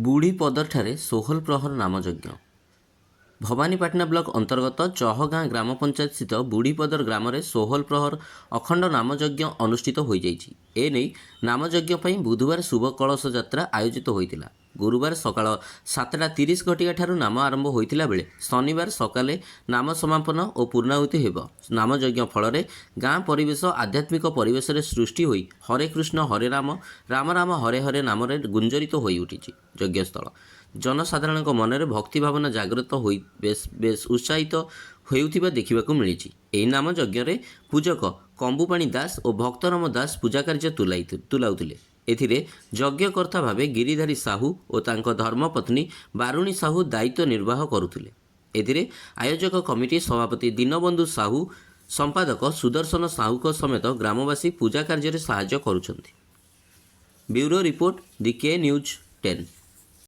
ବୁଢ଼ୀପଦଠାରେ ଷୋହଳ ପ୍ରହର ନାମଯଜ୍ଞ। ଭବାନୀପାଟଣା ବ୍ଲକ ଅନ୍ତର୍ଗତ ଚହଗାଁ ଗ୍ରାମ ପଞ୍ଚାୟତ ସ୍ଥିତ ବୁଢ଼ୀପଦର ଗ୍ରାମରେ ଷୋହଳ ପ୍ରହର ଅଖଣ୍ଡ ନାମଯଜ୍ଞ ଅନୁଷ୍ଠିତ ହୋଇଯାଇଛି। ଏନେଇ ନାମଯଜ୍ଞ ପାଇଁ ବୁଧବାର ଶୁଭ କଳସ ଯାତ୍ରା ଆୟୋଜିତ ହୋଇଥିଲା। ଗୁରୁବାର ସକାଳ 7:30 ଘଟିକା ଠାରୁ ନାମ ଆରମ୍ଭ ହୋଇଥିଲା ବେଳେ ଶନିବାର ସକାଳେ ନାମ ସମାପନ ଓ ପୂର୍ଣ୍ଣାହୁତି ହେବ। ନାମଯଜ୍ଞ ଫଳରେ ଗାଁ ପରିବେଶ ଆଧ୍ୟାତ୍ମିକ ପରିବେଶରେ ସୃଷ୍ଟି ହୋଇ ହରେ କୃଷ୍ଣ ହରେ ରାମ ରାମ ରାମ ହରେ ହରେ ନାମରେ ଗୁଞ୍ଜରିତ ହୋଇ ଉଠିଛି। ଯଜ୍ଞସ୍ଥଳ ଜନସାଧାରଣଙ୍କ ମନରେ ଭକ୍ତି ଭାବନା ଜାଗ୍ରତ ହୋଇ ବେଶ ଉତ୍ସାହିତ ହେଉଥିବା ଦେଖିବାକୁ ମିଳିଛି। ଏହି ନାମ ଯଜ୍ଞରେ ପୂଜକ କମ୍ବୁପାଣି ଦାସ ଓ ଭକ୍ତରାମ ଦାସ ପୂଜା କାର୍ଯ୍ୟ ତୁଲାଉଥିଲେ। ଏଥିରେ ଯଜ୍ଞକର୍ତ୍ତା ଭାବେ ଗିରିଧାରୀ ସାହୁ ଓ ତାଙ୍କ ଧର୍ମପତ୍ନୀ ବାରୁଣୀ ସାହୁ ଦାୟିତ୍ୱ ନିର୍ବାହ କରୁଥିଲେ। ଏଥିରେ ଆୟୋଜକ କମିଟି ସଭାପତି ଦୀନବନ୍ଧୁ ସାହୁ, ସମ୍ପାଦକ ସୁଦର୍ଶନ ସାହୁଙ୍କ ସମେତ ଗ୍ରାମବାସୀ ପୂଜା କାର୍ଯ୍ୟରେ ସାହାଯ୍ୟ କରୁଛନ୍ତି। ବ୍ୟୁରୋ ରିପୋର୍ଟ, ଦି କେ ନ୍ୟୁଜ୍ 10।